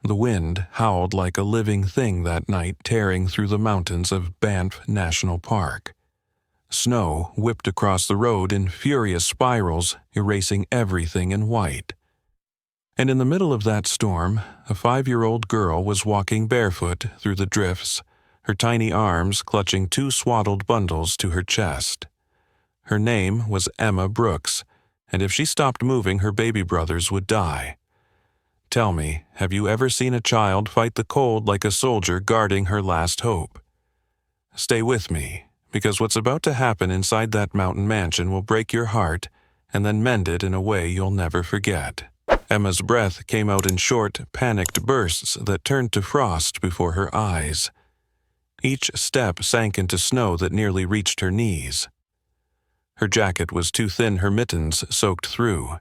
The wind howled like a living thing that night, tearing through the mountains of Banff National Park. Snow whipped across the road in furious spirals, erasing everything in white. And in the middle of that storm, a 5-year-old girl was walking barefoot through the drifts, her tiny arms clutching 2 swaddled bundles to her chest. Her name was Emma Brooks, and if she stopped moving, her baby brothers would die. Tell me, have you ever seen a child fight the cold like a soldier guarding her last hope? Stay with me, because what's about to happen inside that mountain mansion will break your heart and then mend it in a way you'll never forget. Emma's breath came out in short, panicked bursts that turned to frost before her eyes. Each step sank into snow that nearly reached her knees. Her jacket was too thin, her mittens soaked through.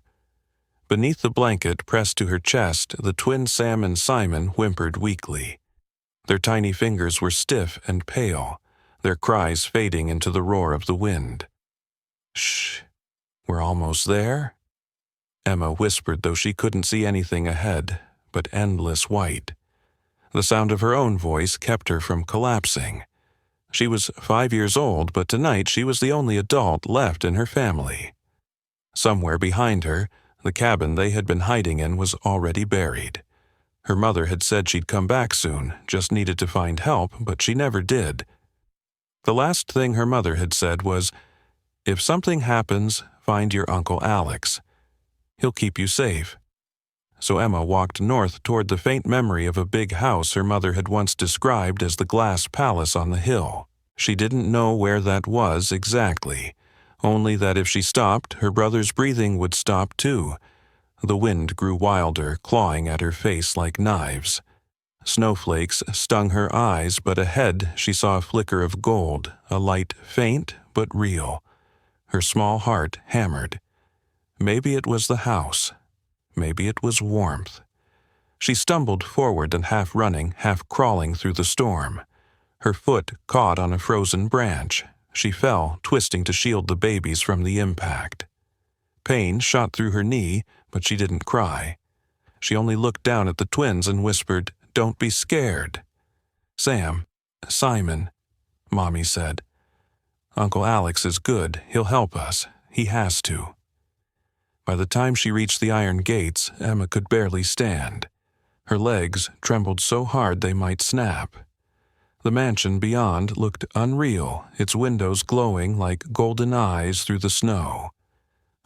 Beneath the blanket pressed to her chest, the twins Sam and Simon whimpered weakly. Their tiny fingers were stiff and pale, their cries fading into the roar of the wind. "Shh, we're almost there," Emma whispered, though she couldn't see anything ahead but endless white. The sound of her own voice kept her from collapsing. She was 5 years old, but tonight she was the only adult left in her family. Somewhere behind her, the cabin they had been hiding in was already buried. Her mother had said she'd come back soon, just needed to find help, but she never did. The last thing her mother had said was, "If something happens, find your Uncle Alex. He'll keep you safe." So Emma walked north toward the faint memory of a big house her mother had once described as the glass palace on the hill. She didn't know where that was exactly, only that if she stopped, her brother's breathing would stop too. The wind grew wilder, clawing at her face like knives. Snowflakes stung her eyes, but ahead she saw a flicker of gold, a light faint but real. Her small heart hammered. Maybe it was the house. Maybe it was warmth. She stumbled forward and half running, half crawling through the storm. Her foot caught on a frozen branch. She fell, twisting to shield the babies from the impact. Pain shot through her knee, but she didn't cry. She only looked down at the twins and whispered, "Don't be scared." "Sam, Simon," Mommy said. "Uncle Alex is good. He'll help us. He has to." By the time she reached the iron gates, Emma could barely stand. Her legs trembled so hard they might snap. The mansion beyond looked unreal, its windows glowing like golden eyes through the snow.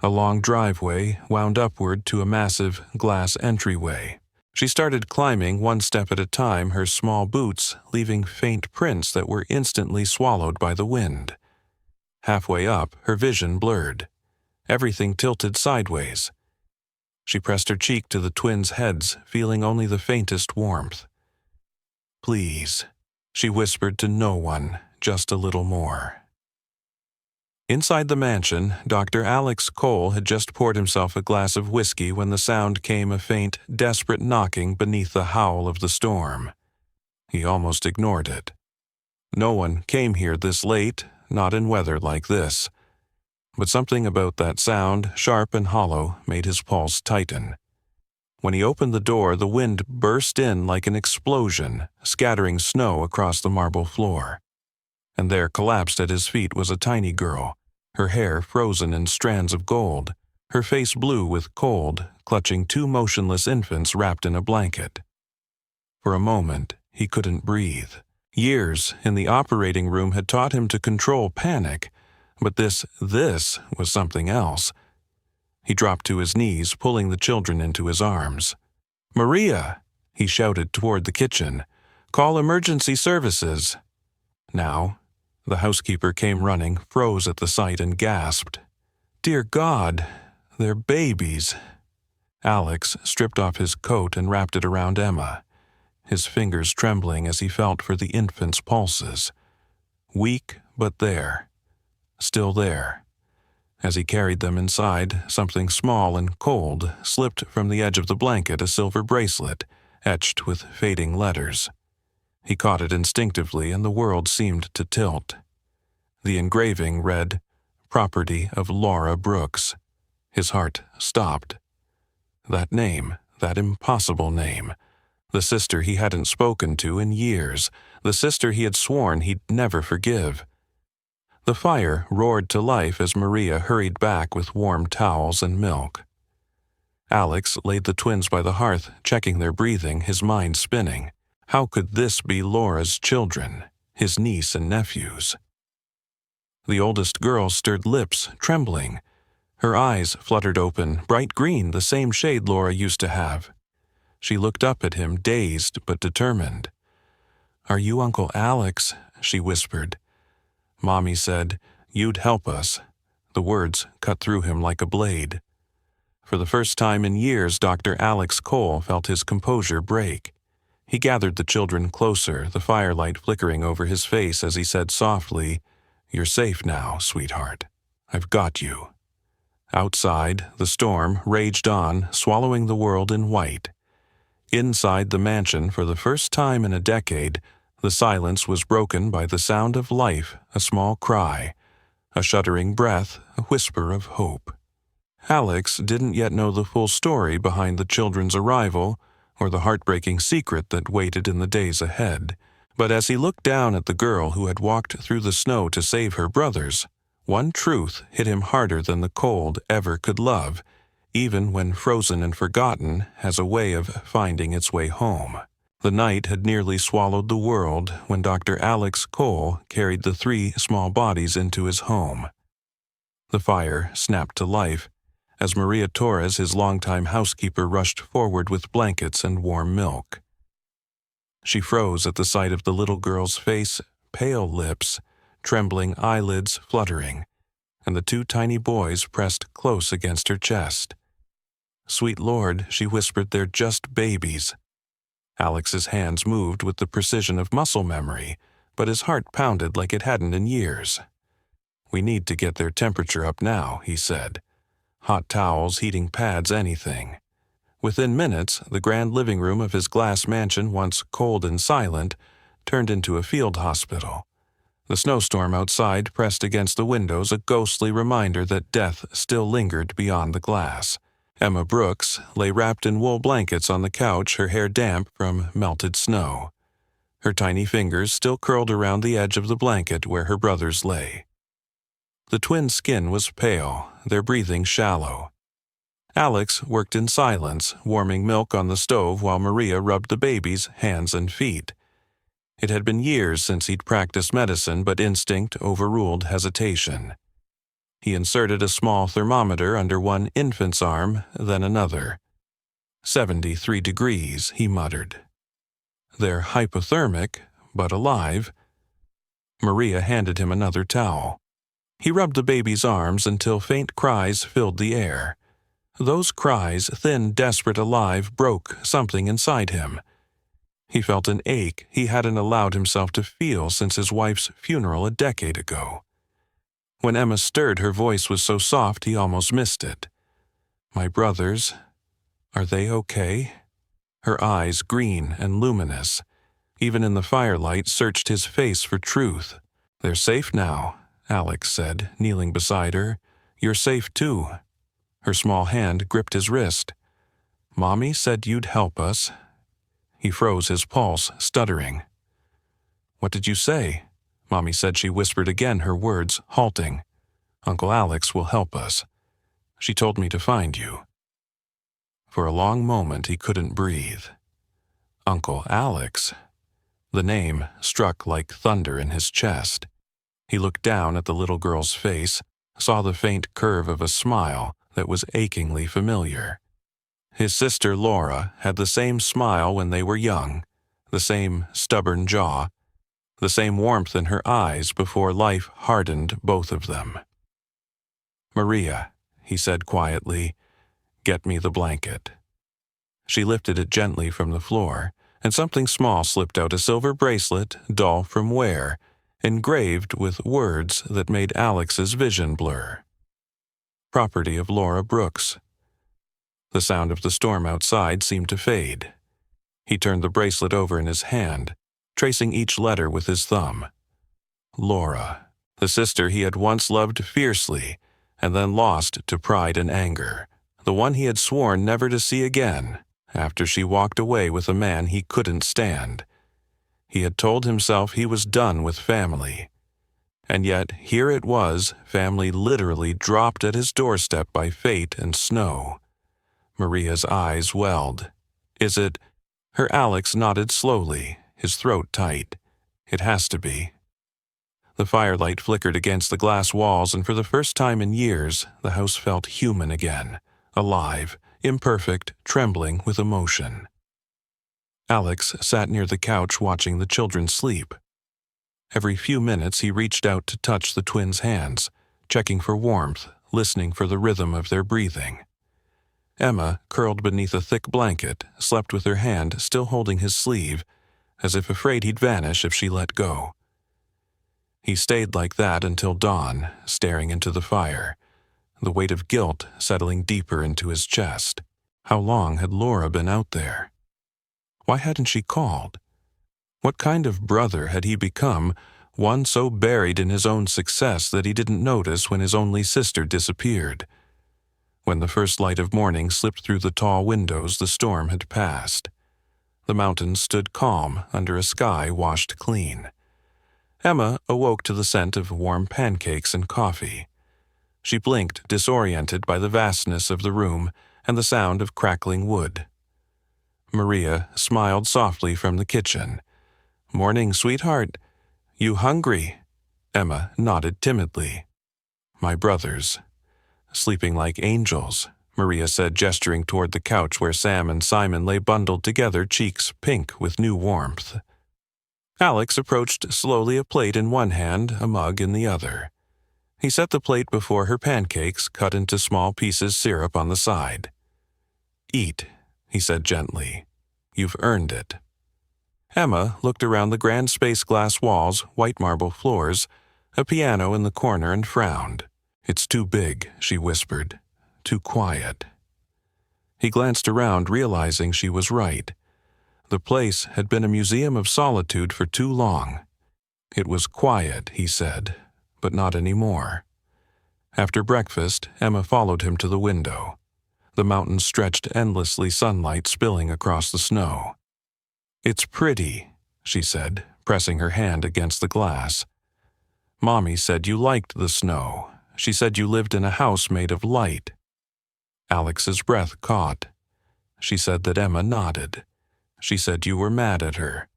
A long driveway wound upward to a massive glass entryway. She started climbing one step at a time, her small boots leaving faint prints that were instantly swallowed by the wind. Halfway up, her vision blurred. Everything tilted sideways. She pressed her cheek to the twins' heads, feeling only the faintest warmth. "Please," she whispered to no one, "just a little more." Inside the mansion, Dr. Alex Cole had just poured himself a glass of whiskey when the sound came, a faint, desperate knocking beneath the howl of the storm. He almost ignored it. No one came here this late, not in weather like this. But something about that sound, sharp and hollow, made his pulse tighten. When he opened the door, the wind burst in like an explosion, scattering snow across the marble floor. And there, collapsed at his feet, was a tiny girl, her hair frozen in strands of gold, her face blue with cold, clutching 2 motionless infants wrapped in a blanket. For a moment, he couldn't breathe. Years in the operating room had taught him to control panic, but this was something else. He dropped to his knees, pulling the children into his arms. "Maria!" he shouted toward the kitchen. "Call emergency services." Now, the housekeeper came running, froze at the sight, and gasped. "Dear God, they're babies." Alex stripped off his coat and wrapped it around Emma, his fingers trembling as he felt for the infant's pulses. Weak, but there. Still there. As he carried them inside, something small and cold slipped from the edge of the blanket, a silver bracelet, etched with fading letters. He caught it instinctively, and the world seemed to tilt. The engraving read, "Property of Laura Brooks." His heart stopped. That name, that impossible name, The sister he hadn't spoken to in years, the sister he had sworn he'd never forgive. The fire roared to life as Maria hurried back with warm towels and milk. Alex laid the twins by the hearth, checking their breathing, his mind spinning. How could this be Laura's children, his niece and nephews? The oldest girl stirred lips, trembling. Her eyes fluttered open, bright green, the same shade Laura used to have. She looked up at him, dazed but determined. "Are you Uncle Alex?" she whispered. Mommy said, "You'd help us." The words cut through him like a blade. For the first time in years, Dr. Alex Cole felt his composure break. He gathered the children closer, the firelight flickering over his face as he said softly, "You're safe now, sweetheart. I've got you." Outside, the storm raged on, swallowing the world in white. Inside the mansion, for the first time in a decade, the silence was broken by the sound of life, a small cry, a shuddering breath, a whisper of hope. Alex didn't yet know the full story behind the children's arrival or the heartbreaking secret that waited in the days ahead. But as he looked down at the girl who had walked through the snow to save her brothers, one truth hit him harder than the cold ever could love, even when frozen and forgotten has a way of finding its way home. The night had nearly swallowed the world when Dr. Alex Cole carried the 3 small bodies into his home. The fire snapped to life as Maria Torres, his longtime housekeeper, rushed forward with blankets and warm milk. She froze at the sight of the little girl's face, pale lips, trembling eyelids fluttering, and the 2 tiny boys pressed close against her chest. "Sweet Lord," she whispered, "they're just babies." Alex's hands moved with the precision of muscle memory, but his heart pounded like it hadn't in years. "We need to get their temperature up now," he said. Hot towels, heating pads, anything. Within minutes, the grand living room of his glass mansion, once cold and silent, turned into a field hospital. The snowstorm outside pressed against the windows, a ghostly reminder that death still lingered beyond the glass. Emma Brooks lay wrapped in wool blankets on the couch, her hair damp from melted snow. Her tiny fingers still curled around the edge of the blanket where her brothers lay. The twins' skin was pale, their breathing shallow. Alex worked in silence, warming milk on the stove while Maria rubbed the baby's hands and feet. It had been years since he'd practiced medicine, but instinct overruled hesitation. He inserted a small thermometer under one infant's arm, then another. 73 degrees, he muttered. "They're hypothermic, but alive." Maria handed him another towel. He rubbed the baby's arms until faint cries filled the air. Those cries, thin, desperate, alive, broke something inside him. He felt an ache he hadn't allowed himself to feel since his wife's funeral a decade ago. When Emma stirred, her voice was so soft he almost missed it. "My brothers, are they okay?" Her eyes, green and luminous, even in the firelight, searched his face for truth. "They're safe now," Alex said, kneeling beside her. "You're safe too." Her small hand gripped his wrist. "Mommy said you'd help us." He froze, his pulse stuttering. "What did you say?" Mommy said. She whispered again, her words halting. "Uncle Alex will help us. She told me to find you." For a long moment he couldn't breathe. Uncle Alex? The name struck like thunder in his chest. He looked down at the little girl's face, saw the faint curve of a smile that was achingly familiar. His sister Laura had the same smile when they were young, the same stubborn jaw, the same warmth in her eyes before life hardened both of them. "Maria," he said quietly, "get me the blanket." She lifted it gently from the floor, and something small slipped out, a silver bracelet, dull from wear, engraved with words that made Alex's vision blur. "Property of Laura Brooks." The sound of the storm outside seemed to fade. He turned the bracelet over in his hand, tracing each letter with his thumb. Laura, the sister he had once loved fiercely, and then lost to pride and anger, the one he had sworn never to see again, after she walked away with a man he couldn't stand. He had told himself he was done with family. And yet here it was, family literally dropped at his doorstep by fate and snow. Maria's eyes welled. Is it? Her Alex nodded slowly, his throat tight. It has to be. The firelight flickered against the glass walls, and for the first time in years, the house felt human again, alive, imperfect, trembling with emotion. Alex sat near the couch watching the children sleep. Every few minutes he reached out to touch the twins' hands, checking for warmth, listening for the rhythm of their breathing. Emma, curled beneath a thick blanket, slept with her hand still holding his sleeve, as if afraid he'd vanish if she let go. He stayed like that until dawn, staring into the fire, the weight of guilt settling deeper into his chest. How long had Laura been out there? Why hadn't she called? What kind of brother had he become, one so buried in his own success that he didn't notice when his only sister disappeared? When the first light of morning slipped through the tall windows, the storm had passed. The mountains stood calm under a sky washed clean. Emma awoke to the scent of warm pancakes and coffee. She blinked, disoriented by the vastness of the room and the sound of crackling wood. Maria smiled softly from the kitchen. "Morning, sweetheart. You hungry?" Emma nodded timidly. "My brothers. Sleeping like angels," Maria said, gesturing toward the couch where Sam and Simon lay bundled together, cheeks pink with new warmth. Alex approached slowly, a plate in one hand, a mug in the other. He set the plate before her pancakes, cut into small pieces, syrup on the side. "Eat," he said gently. "You've earned it." Emma looked around the grand space glass walls, white marble floors, a piano in the corner, and frowned. "It's too big," she whispered. "Too quiet." He glanced around, realizing she was right. The place had been a museum of solitude for too long. It was quiet, he said, but not anymore. After breakfast, Emma followed him to the window. The mountains stretched endlessly, sunlight spilling across the snow. "It's pretty," she said, pressing her hand against the glass. "Mommy said you liked the snow. She said you lived in a house made of light." Alex's breath caught. She said that Emma nodded. She said you were mad at her.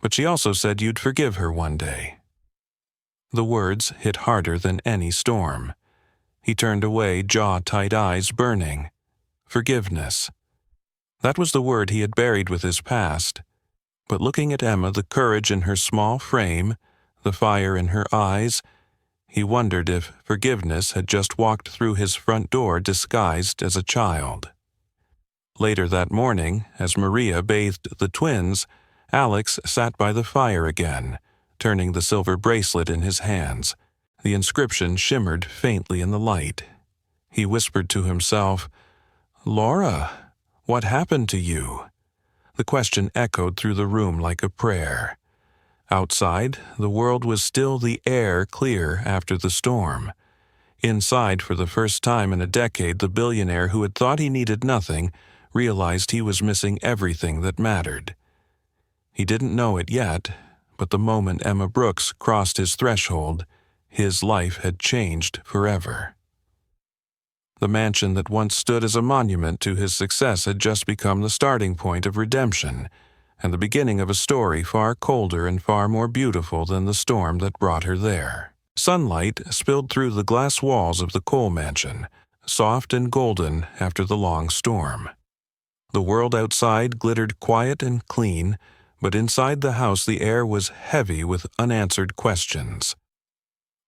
But she also said you'd forgive her one day. The words hit harder than any storm. He turned away, jaw-tight, eyes burning. Forgiveness. That was the word he had buried with his past. But looking at Emma, the courage in her small frame, the fire in her eyes, he wondered if forgiveness had just walked through his front door disguised as a child. Later that morning, as Maria bathed the twins, Alex sat by the fire again, turning the silver bracelet in his hands. The inscription shimmered faintly in the light. He whispered to himself, "Laura, what happened to you?" The question echoed through the room like a prayer. Outside, the world was still, the air clear after the storm. Inside, for the first time in a decade, the billionaire who had thought he needed nothing realized he was missing everything that mattered. He didn't know it yet, but the moment Emma Brooks crossed his threshold, his life had changed forever. The mansion that once stood as a monument to his success had just become the starting point of redemption, and the beginning of a story far colder and far more beautiful than the storm that brought her there. Sunlight spilled through the glass walls of the Cole mansion, soft and golden after the long storm. The world outside glittered quiet and clean, but inside the house the air was heavy with unanswered questions.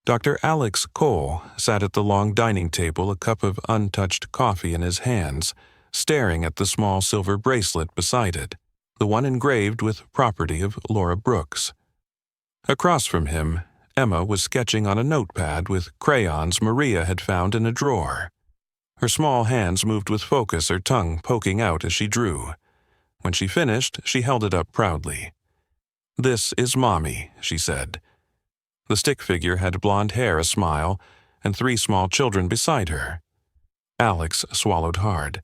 Dr. Alex Cole sat at the long dining table, a cup of untouched coffee in his hands, staring at the small silver bracelet beside it, the one engraved with property of Laura Brooks. Across from him, Emma was sketching on a notepad with crayons Maria had found in a drawer. Her small hands moved with focus, her tongue poking out as she drew. When she finished, she held it up proudly. "This is Mommy," she said. The stick figure had blonde hair, a smile, and 3 small children beside her. Alex swallowed hard.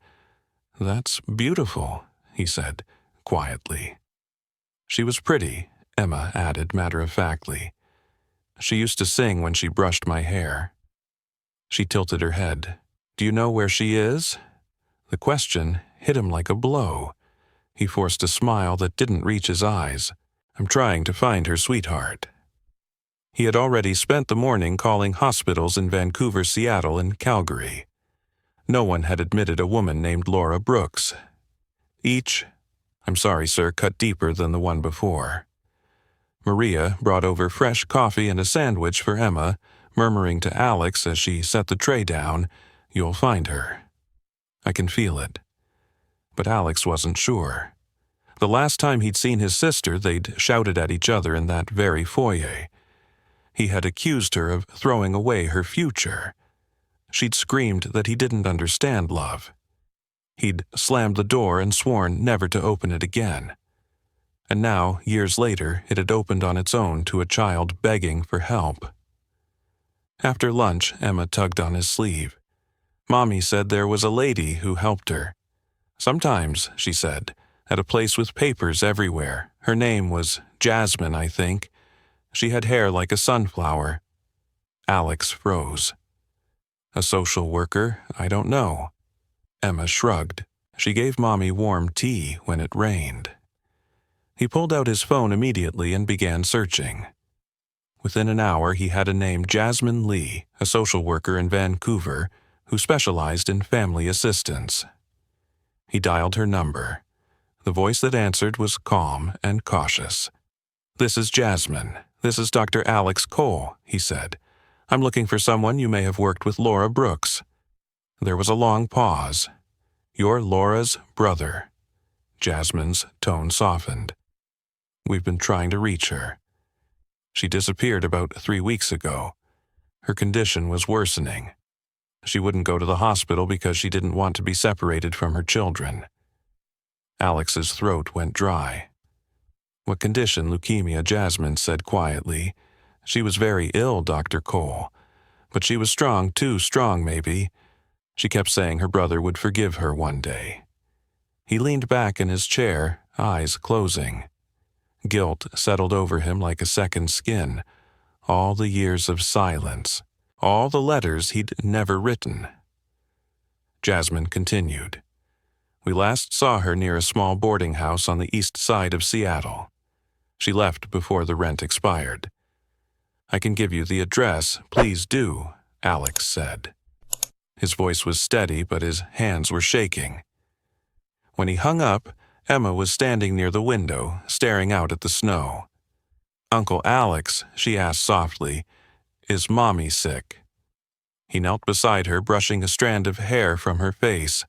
"That's beautiful," he said, quietly. She was pretty, Emma added matter-of-factly. She used to sing when she brushed my hair. She tilted her head. Do you know where she is? The question hit him like a blow. He forced a smile that didn't reach his eyes. I'm trying to find her, sweetheart. He had already spent the morning calling hospitals in Vancouver, Seattle, and Calgary. No one had admitted a woman named Laura Brooks. Each, I'm sorry, sir, cut deeper than the one before. Maria brought over fresh coffee and a sandwich for Emma, murmuring to Alex as she set the tray down, You'll find her. I can feel it. But Alex wasn't sure. The last time he'd seen his sister, they'd shouted at each other in that very foyer. He had accused her of throwing away her future. She'd screamed that he didn't understand love. He'd slammed the door and sworn never to open it again. And now, years later, it had opened on its own to a child begging for help. After lunch, Emma tugged on his sleeve. Mommy said there was a lady who helped her. Sometimes, she said, at a place with papers everywhere. Her name was Jasmine, I think. She had hair like a sunflower. Alex froze. A social worker? I don't know. Emma shrugged. She gave Mommy warm tea when it rained. He pulled out his phone immediately and began searching. Within an hour, he had a name, Jasmine Lee, a social worker in Vancouver who specialized in family assistance. He dialed her number. The voice that answered was calm and cautious. This is Jasmine. This is Dr. Alex Cole, he said. I'm looking for someone you may have worked with Laura Brooks. There was a long pause. You're Laura's brother. Jasmine's tone softened. We've been trying to reach her. She disappeared about 3 weeks ago. Her condition was worsening. She wouldn't go to the hospital because she didn't want to be separated from her children. Alex's throat went dry. What condition? Leukemia, Jasmine said quietly. She was very ill, Dr. Cole. But she was strong, too strong, maybe. She kept saying her brother would forgive her one day. He leaned back in his chair, eyes closing. Guilt settled over him like a second skin. All the years of silence. All the letters he'd never written. Jasmine continued. We last saw her near a small boarding house on the east side of Seattle. She left before the rent expired. I can give you the address, please do, Alex said. His voice was steady, but his hands were shaking. When he hung up, Emma was standing near the window, staring out at the snow. Uncle Alex, she asked softly, is Mommy sick? He knelt beside her, brushing a strand of hair from her face.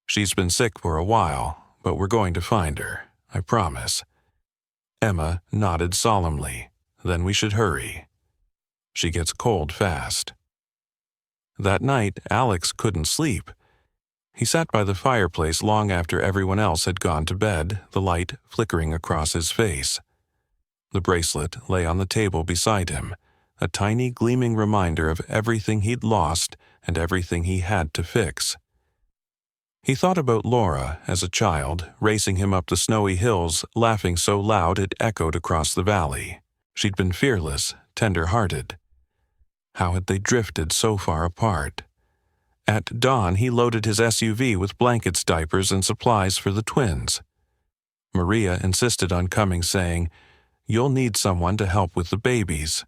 She's been sick for a while, but we're going to find her, I promise. Emma nodded solemnly. Then we should hurry. She gets cold fast. That night, Alex couldn't sleep. He sat by the fireplace long after everyone else had gone to bed, the light flickering across his face. The bracelet lay on the table beside him, a tiny gleaming reminder of everything he'd lost and everything he had to fix. He thought about Laura as a child, racing him up the snowy hills, laughing so loud it echoed across the valley. She'd been fearless, tender-hearted. How had they drifted so far apart? At dawn, he loaded his SUV with blankets, diapers, and supplies for the twins. Maria insisted on coming, saying, You'll need someone to help with the babies.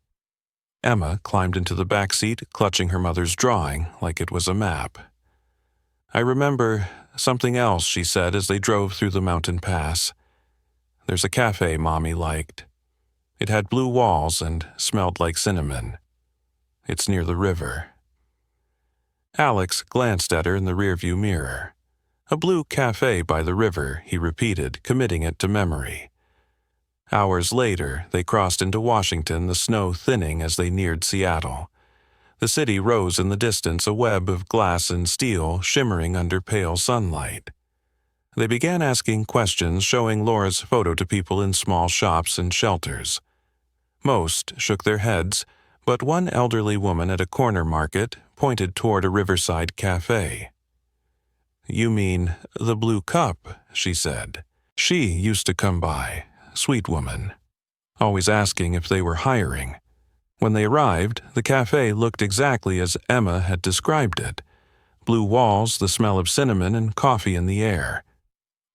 Emma climbed into the back seat, clutching her mother's drawing like it was a map. I remember something else, she said as they drove through the mountain pass. There's a cafe Mommy liked. It had blue walls and smelled like cinnamon. It's near the river. Alex glanced at her in the rearview mirror. A blue cafe by the river, he repeated, committing it to memory. Hours later, they crossed into Washington, the snow thinning as they neared Seattle. The city rose in the distance, a web of glass and steel shimmering under pale sunlight. They began asking questions, showing Laura's photo to people in small shops and shelters. Most shook their heads, but one elderly woman at a corner market pointed toward a riverside cafe. "You mean the Blue Cup," she said. "She used to come by, sweet woman, always asking if they were hiring." When they arrived, the cafe looked exactly as Emma had described it. Blue walls, the smell of cinnamon, and coffee in the air.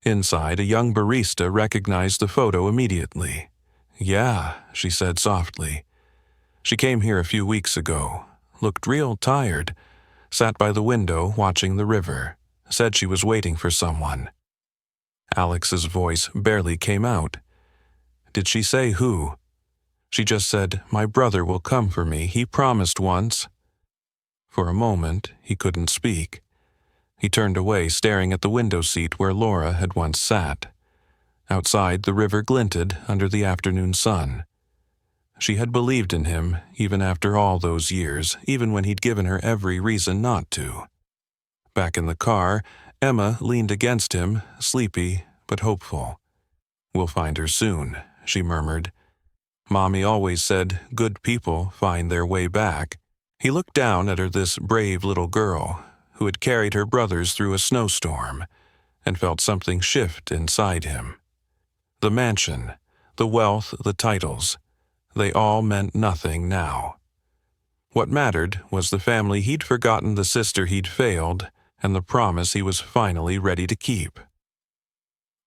Inside, a young barista recognized the photo immediately. "Yeah," she said softly. "She came here a few weeks ago. Looked real tired. Sat by the window watching the river. Said she was waiting for someone." Alex's voice barely came out. "Did she say who?" "She just said, 'My brother will come for me. He promised once.'" For a moment, he couldn't speak. He turned away, staring at the window seat where Laura had once sat. Outside, the river glinted under the afternoon sun. She had believed in him, even after all those years, even when he'd given her every reason not to. Back in the car, Emma leaned against him, sleepy but hopeful. "We'll find her soon," she murmured. "Mommy always said good people find their way back." He looked down at her, this brave little girl who had carried her brothers through a snowstorm, and felt something shift inside him. The mansion, the wealth, the titles, they all meant nothing now. What mattered was the family he'd forgotten, the sister he'd failed, and the promise he was finally ready to keep.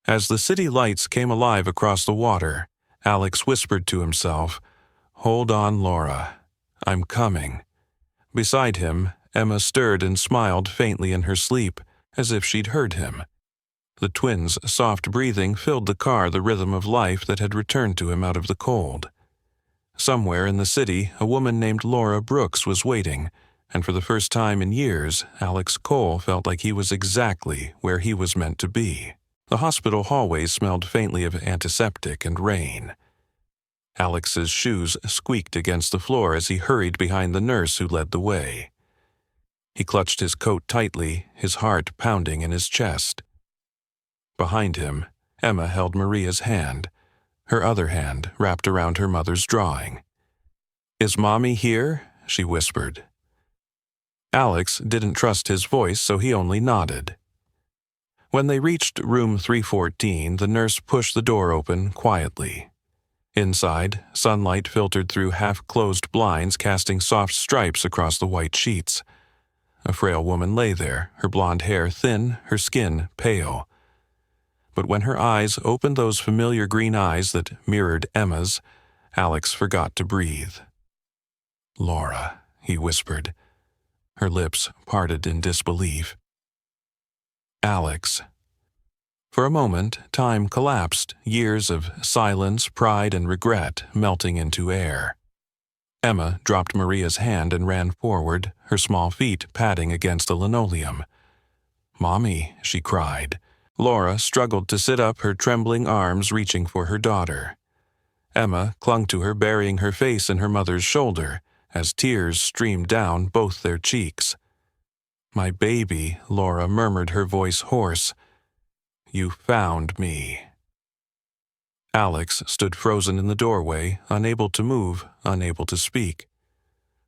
As the city lights came alive across the water, Alex whispered to himself, "Hold on, Laura. I'm coming." Beside him, Emma stirred and smiled faintly in her sleep, as if she'd heard him. The twins' soft breathing filled the car, the rhythm of life that had returned to him out of the cold. Somewhere in the city, a woman named Laura Brooks was waiting, and for the first time in years, Alex Cole felt like he was exactly where he was meant to be. The hospital hallways smelled faintly of antiseptic and rain. Alex's shoes squeaked against the floor as he hurried behind the nurse who led the way. He clutched his coat tightly, his heart pounding in his chest. Behind him, Emma held Maria's hand, her other hand wrapped around her mother's drawing. "Is Mommy here?" she whispered. Alex didn't trust his voice, so he only nodded. When they reached room 314, the nurse pushed the door open quietly. Inside, sunlight filtered through half-closed blinds, casting soft stripes across the white sheets. A frail woman lay there, her blonde hair thin, her skin pale. But when her eyes opened, those familiar green eyes that mirrored Emma's, Alex forgot to breathe. "Laura," he whispered. Her lips parted in disbelief. "Alex." For a moment, time collapsed, years of silence, pride, and regret melting into air. Emma dropped Maria's hand and ran forward, her small feet padding against the linoleum. "Mommy," she cried. Laura struggled to sit up, her trembling arms reaching for her daughter. Emma clung to her, burying her face in her mother's shoulder, as tears streamed down both their cheeks. "My baby," Laura murmured, her voice hoarse. "You found me." Alex stood frozen in the doorway, unable to move, unable to speak.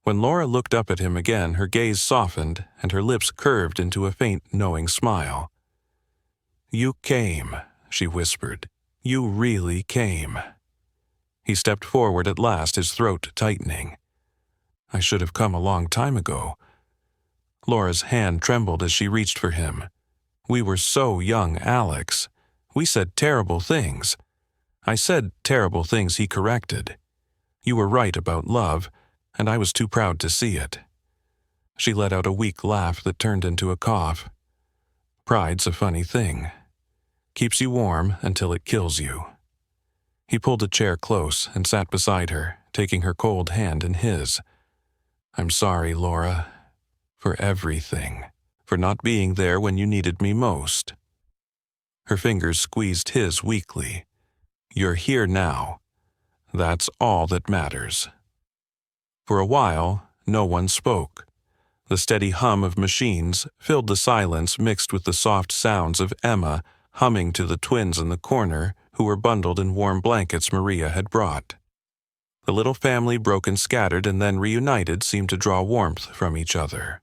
When Laura looked up at him again, her gaze softened and her lips curved into a faint, knowing smile. "You came," she whispered. "You really came." He stepped forward at last, his throat tightening. "I should have come a long time ago." Laura's hand trembled as she reached for him. "We were so young, Alex. We said terrible things." "I said terrible things," he corrected. "You were right about love, and I was too proud to see it." She let out a weak laugh that turned into a cough. "Pride's a funny thing. Keeps you warm until it kills you." He pulled a chair close and sat beside her, taking her cold hand in his. "I'm sorry, Laura, for everything, for not being there when you needed me most." Her fingers squeezed his weakly. "You're here now. That's all that matters." For a while, no one spoke. The steady hum of machines filled the silence, mixed with the soft sounds of Emma humming to the twins in the corner who were bundled in warm blankets Maria had brought. The little family, broken, scattered, and then reunited, seemed to draw warmth from each other.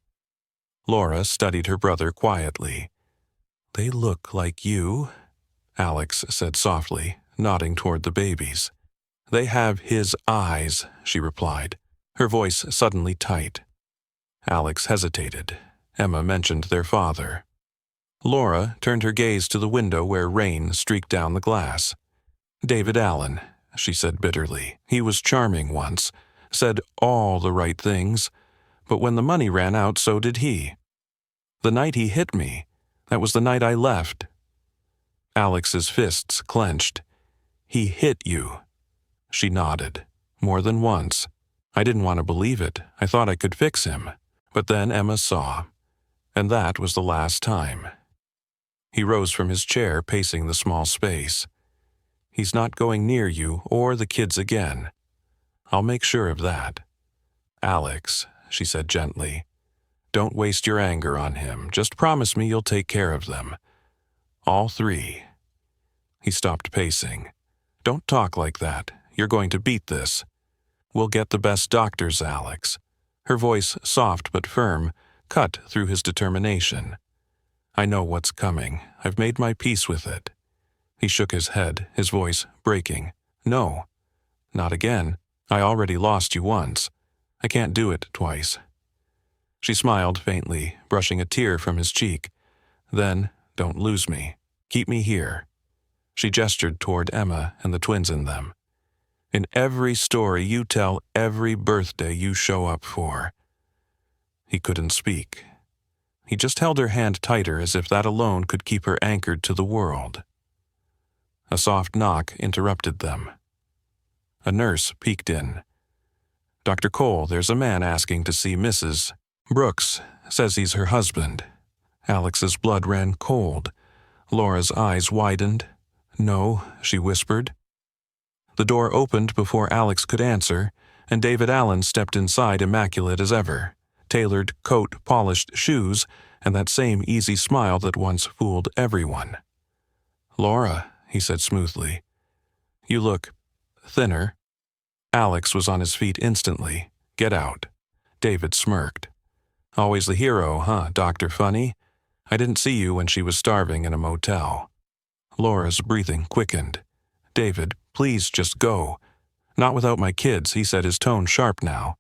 Laura studied her brother quietly. "They look like you," Alex said softly, nodding toward the babies. "They have his eyes," she replied, her voice suddenly tight. Alex hesitated. Emma mentioned their father. Laura turned her gaze to the window where rain streaked down the glass. "David Allen," she said bitterly. "He was charming once, said all the right things, but when the money ran out, so did he. The night he hit me, that was the night I left." Alex's fists clenched. "He hit you." She nodded. "More than once. I didn't want to believe it. I thought I could fix him. But then Emma saw. And that was the last time." He rose from his chair, pacing the small space. "He's not going near you or the kids again. I'll make sure of that." "Alex," she said gently, "don't waste your anger on him. Just promise me you'll take care of them. All three." He stopped pacing. "Don't talk like that. You're going to beat this. We'll get the best doctors, Alex." Her voice, soft but firm, cut through his determination. "I know what's coming. I've made my peace with it." He shook his head, his voice breaking. "No, not again. I already lost you once. I can't do it twice." She smiled faintly, brushing a tear from his cheek. "Then, don't lose me. Keep me here." She gestured toward Emma and the twins in them. "In every story you tell, every birthday you show up for." He couldn't speak. He just held her hand tighter as if that alone could keep her anchored to the world. A soft knock interrupted them. A nurse peeked in. "Dr. Cole, there's a man asking to see Mrs. Brooks. Says he's her husband." Alex's blood ran cold. Laura's eyes widened. "No," she whispered. The door opened before Alex could answer, and David Allen stepped inside immaculate as ever. Tailored coat, polished shoes, and that same easy smile that once fooled everyone. "Laura," he said smoothly, "you look thinner." Alex was on his feet instantly. "Get out." David smirked. "Always the hero, huh, Dr. Funny? I didn't see you when she was starving in a motel." Laura's breathing quickened. "David, please just go." "Not without my kids," he said, his tone sharp now.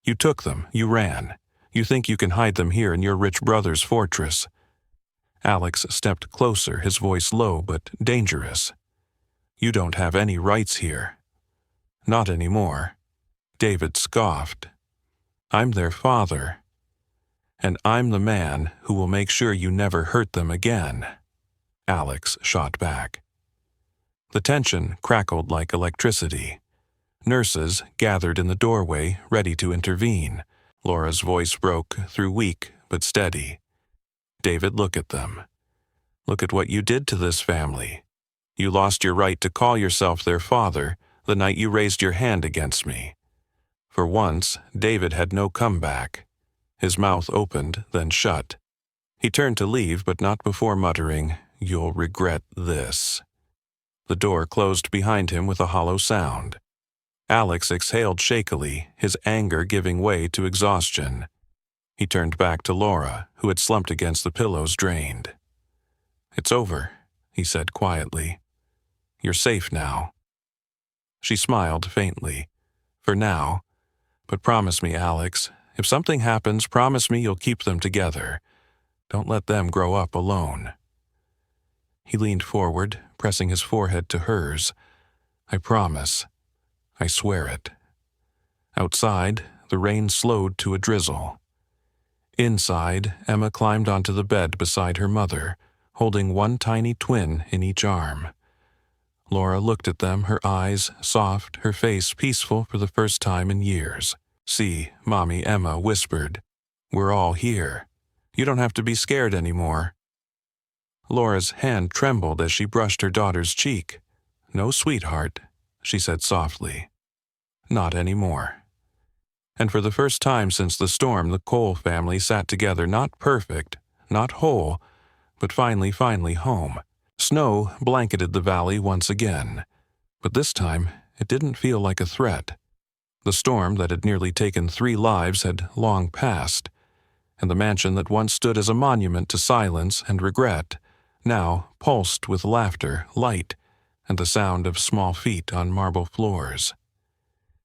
"You took them. You ran. You think you can hide them here in your rich brother's fortress." Alex stepped closer, his voice low but dangerous. "You don't have any rights here." "Not anymore." David scoffed. "I'm their father. And I'm the man who will make sure you never hurt them again." Alex shot back. The tension crackled like electricity. Nurses gathered in the doorway, ready to intervene. Laura's voice broke through weak but steady. "David, look at them. Look at what you did to this family. You lost your right to call yourself their father the night you raised your hand against me." For once, David had no comeback. His mouth opened, then shut. He turned to leave, but not before muttering, "You'll regret this." The door closed behind him with a hollow sound. Alex exhaled shakily, his anger giving way to exhaustion. He turned back to Laura, who had slumped against the pillows, drained. "It's over," he said quietly. "You're safe now." She smiled faintly. "For now. But promise me, Alex, if something happens, promise me you'll keep them together. Don't let them grow up alone." He leaned forward, pressing his forehead to hers. "I promise. I swear it." Outside, the rain slowed to a drizzle. Inside, Emma climbed onto the bed beside her mother, holding one tiny twin in each arm. Laura looked at them, her eyes soft, her face peaceful for the first time in years. "See," Mommy Emma whispered. "We're all here. You don't have to be scared anymore." Laura's hand trembled as she brushed her daughter's cheek. "No, sweetheart," she said softly. "Not anymore." And for the first time since the storm, the Cole family sat together, not perfect, not whole, but finally home. Snow blanketed the valley once again, but this time it didn't feel like a threat. The storm that had nearly taken 3 lives had long passed, and the mansion that once stood as a monument to silence and regret now pulsed with laughter, light, and the sound of small feet on marble floors.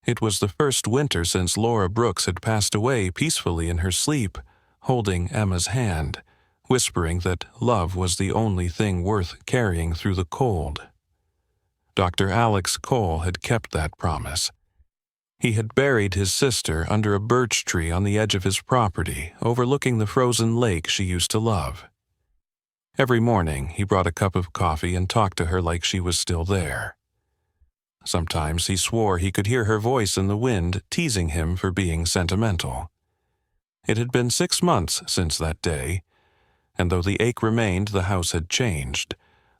It was the first winter since Laura Brooks had passed away peacefully in her sleep, holding Emma's hand, whispering that love was the only thing worth carrying through the cold. Dr. Alex Cole had kept that promise. He had buried his sister under a birch tree on the edge of his property, overlooking the frozen lake she used to love. Every morning, he brought a cup of coffee and talked to her like she was still there. Sometimes he swore he could hear her voice in the wind, teasing him for being sentimental. It had been 6 months since that day, and though the ache remained, the house had changed.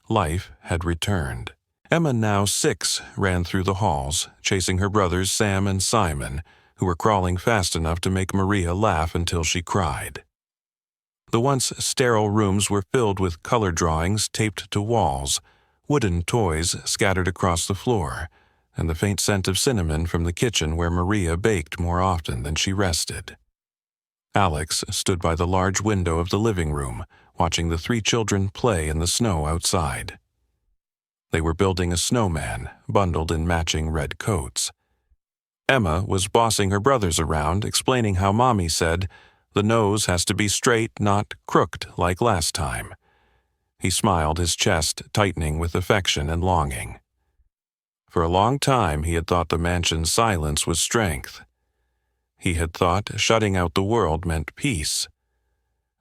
Life had returned. Emma, now 6, ran through the halls, chasing her brothers Sam and Simon, who were crawling fast enough to make Maria laugh until she cried. The once sterile rooms were filled with color drawings taped to walls, wooden toys scattered across the floor, and the faint scent of cinnamon from the kitchen where Maria baked more often than she rested. Alex stood by the large window of the living room, watching the 3 children play in the snow outside. They were building a snowman, bundled in matching red coats. Emma was bossing her brothers around, explaining how Mommy said, "The nose has to be straight, not crooked like last time." He smiled, his chest tightening with affection and longing. For a long time he had thought the mansion's silence was strength. He had thought shutting out the world meant peace.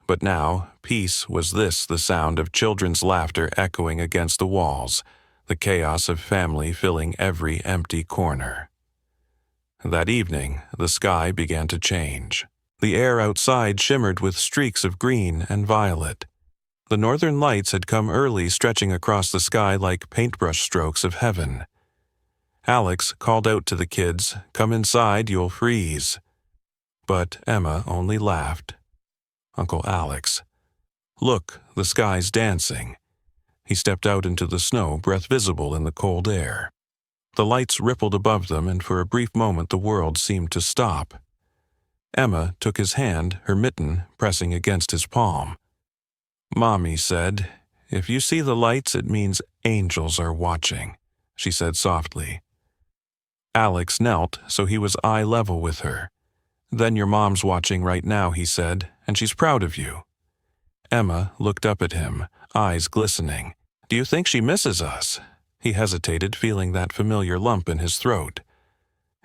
But now, peace was this, the sound of children's laughter echoing against the walls, the chaos of family filling every empty corner. That evening, the sky began to change. The air outside shimmered with streaks of green and violet. The northern lights had come early, stretching across the sky like paintbrush strokes of heaven. Alex called out to the kids, "Come inside, you'll freeze." But Emma only laughed. "Uncle Alex, look, the sky's dancing." He stepped out into the snow, breath visible in the cold air. The lights rippled above them, and for a brief moment the world seemed to stop. Emma took his hand, her mitten pressing against his palm. "Mommy said, if you see the lights, it means angels are watching," she said softly. Alex knelt so he was eye level with her. "Then your mom's watching right now," he said, "and she's proud of you." Emma looked up at him, eyes glistening. "Do you think she misses us?" He hesitated, feeling that familiar lump in his throat.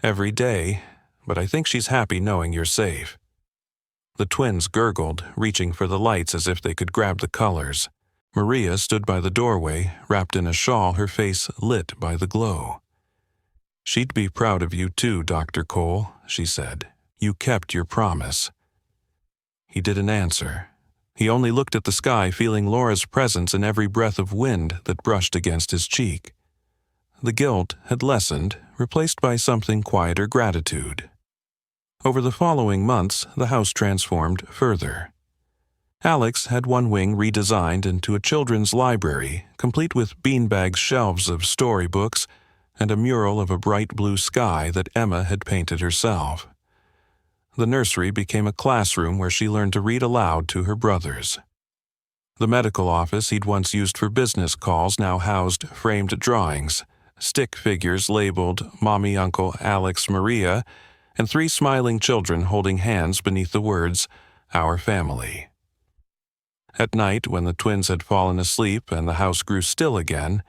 "Every day, but I think she's happy knowing you're safe." The twins gurgled, reaching for the lights as if they could grab the colors. Maria stood by the doorway, wrapped in a shawl, her face lit by the glow. "She'd be proud of you too, Dr. Cole," she said. "You kept your promise." He didn't answer. He only looked at the sky, feeling Laura's presence in every breath of wind that brushed against his cheek. The guilt had lessened, replaced by something quieter gratitude. Over the following months, the house transformed further. Alex had one wing redesigned into a children's library, complete with beanbag shelves of storybooks and a mural of a bright blue sky that Emma had painted herself. The nursery became a classroom where she learned to read aloud to her brothers. The medical office he'd once used for business calls now housed framed drawings, stick figures labeled Mommy, Uncle, Alex, Maria, and 3 smiling children holding hands beneath the words, "Our Family." At night, when the twins had fallen asleep and the house grew still again,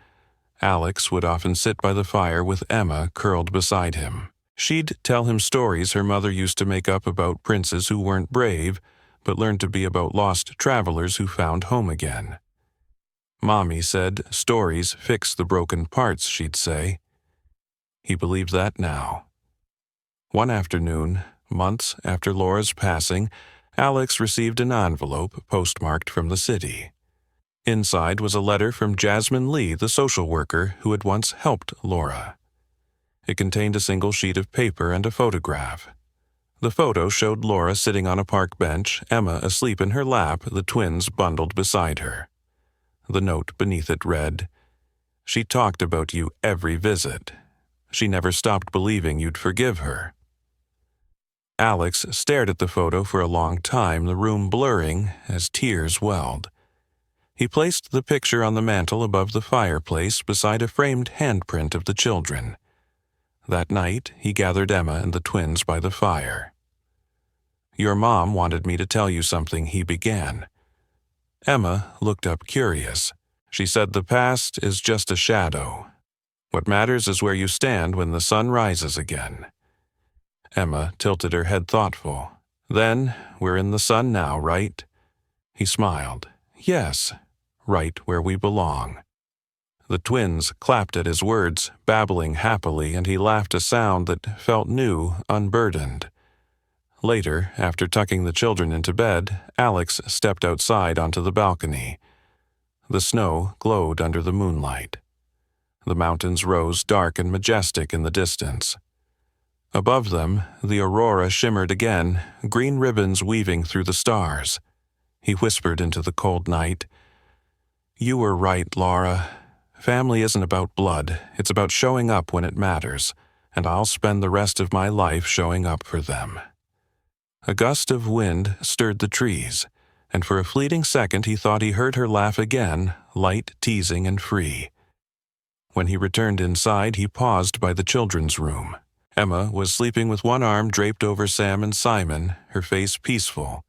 Alex would often sit by the fire with Emma curled beside him. She'd tell him stories her mother used to make up about princes who weren't brave, but learned to be about lost travelers who found home again. Mommy said stories fix the broken parts, she'd say. He believed that now. One afternoon, months after Laura's passing, Alex received an envelope postmarked from the city. Inside was a letter from Jasmine Lee, the social worker who had once helped Laura. It contained a single sheet of paper and a photograph. The photo showed Laura sitting on a park bench, Emma asleep in her lap, the twins bundled beside her. The note beneath it read, "She talked about you every visit. She never stopped believing you'd forgive her." Alex stared at the photo for a long time, the room blurring as tears welled. He placed the picture on the mantel above the fireplace beside a framed handprint of the children. That night, he gathered Emma and the twins by the fire. "Your mom wanted me to tell you something," he began. Emma looked up curious. She said, "The past is just a shadow. What matters is where you stand when the sun rises again." Emma tilted her head thoughtful. "Then, we're in the sun now, right?" He smiled. "Yes, right where we belong." The twins clapped at his words, babbling happily, and he laughed a sound that felt new, unburdened. Later, after tucking the children into bed, Alex stepped outside onto the balcony. The snow glowed under the moonlight. The mountains rose dark and majestic in the distance. Above them, the aurora shimmered again, green ribbons weaving through the stars. He whispered into the cold night, "You were right, Laura. Family isn't about blood, it's about showing up when it matters, and I'll spend the rest of my life showing up for them." A gust of wind stirred the trees, and for a fleeting second he thought he heard her laugh again, light, teasing, and free. When he returned inside, he paused by the children's room. Emma was sleeping with one arm draped over Sam and Simon, her face peaceful,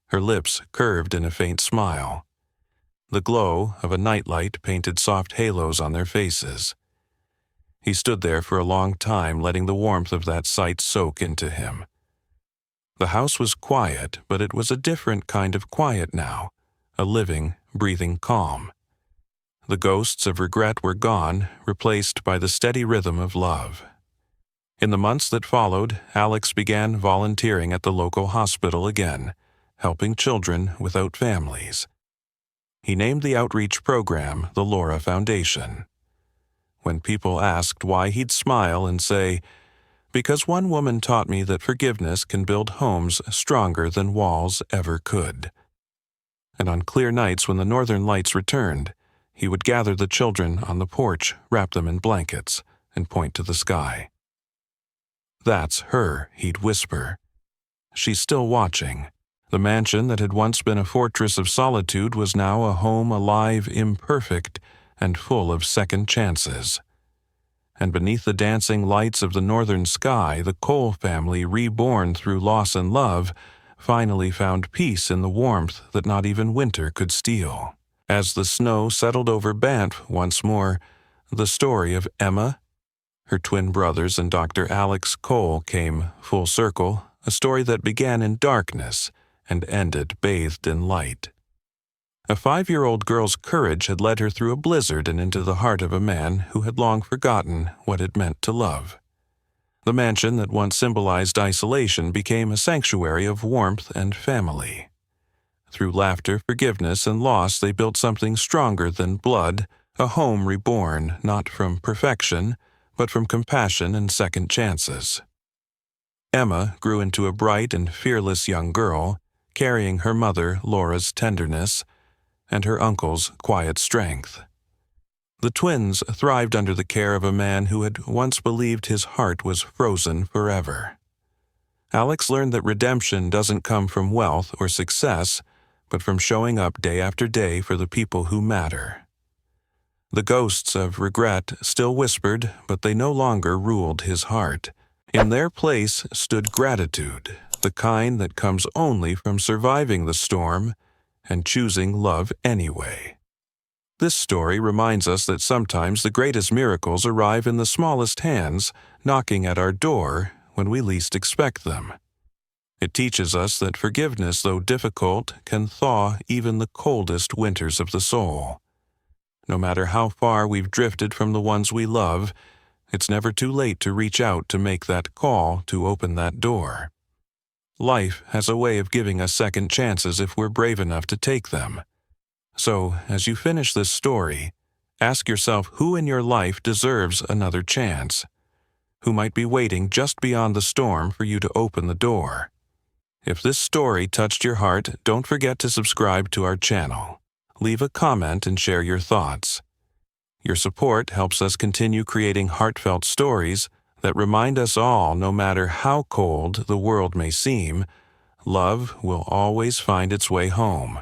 her lips curved in a faint smile. The glow of a nightlight painted soft halos on their faces. He stood there for a long time, letting the warmth of that sight soak into him. The house was quiet, but it was a different kind of quiet now, a living, breathing calm. The ghosts of regret were gone, replaced by the steady rhythm of love. In the months that followed, Alex began volunteering at the local hospital again, helping children without families. He named the outreach program the Laura Foundation. When people asked why, he'd smile and say, "Because one woman taught me that forgiveness can build homes stronger than walls ever could." And on clear nights when the northern lights returned, he would gather the children on the porch, wrap them in blankets, and point to the sky. "That's her," he'd whisper. "She's still watching." The mansion that had once been a fortress of solitude was now a home alive, imperfect, and full of second chances. And beneath the dancing lights of the northern sky, the Cole family, reborn through loss and love, finally found peace in the warmth that not even winter could steal. As the snow settled over Banff once more, the story of Emma, her twin brothers, and Dr. Alex Cole came full circle, a story that began in darkness and ended bathed in light. A 5-year-old girl's courage had led her through a blizzard and into the heart of a man who had long forgotten what it meant to love. The mansion that once symbolized isolation became a sanctuary of warmth and family. Through laughter, forgiveness, and loss, they built something stronger than blood, a home reborn not from perfection, but from compassion and second chances. Emma grew into a bright and fearless young girl, carrying her mother, Laura's tenderness, and her uncle's quiet strength. The twins thrived under the care of a man who had once believed his heart was frozen forever. Alex learned that redemption doesn't come from wealth or success, but from showing up day after day for the people who matter. The ghosts of regret still whispered, but they no longer ruled his heart. In their place stood gratitude, the kind that comes only from surviving the storm and choosing love anyway. This story reminds us that sometimes the greatest miracles arrive in the smallest hands, knocking at our door when we least expect them. It teaches us that forgiveness, though difficult, can thaw even the coldest winters of the soul. No matter how far we've drifted from the ones we love, it's never too late to reach out to make that call, to open that door. Life has a way of giving us second chances if we're brave enough to take them. So, as you finish this story, ask yourself who in your life deserves another chance, who might be waiting just beyond the storm for you to open the door. If this story touched your heart, don't forget to subscribe to our channel. Leave a comment and share your thoughts. Your support helps us continue creating heartfelt stories that remind us all, no matter how cold the world may seem, love will always find its way home.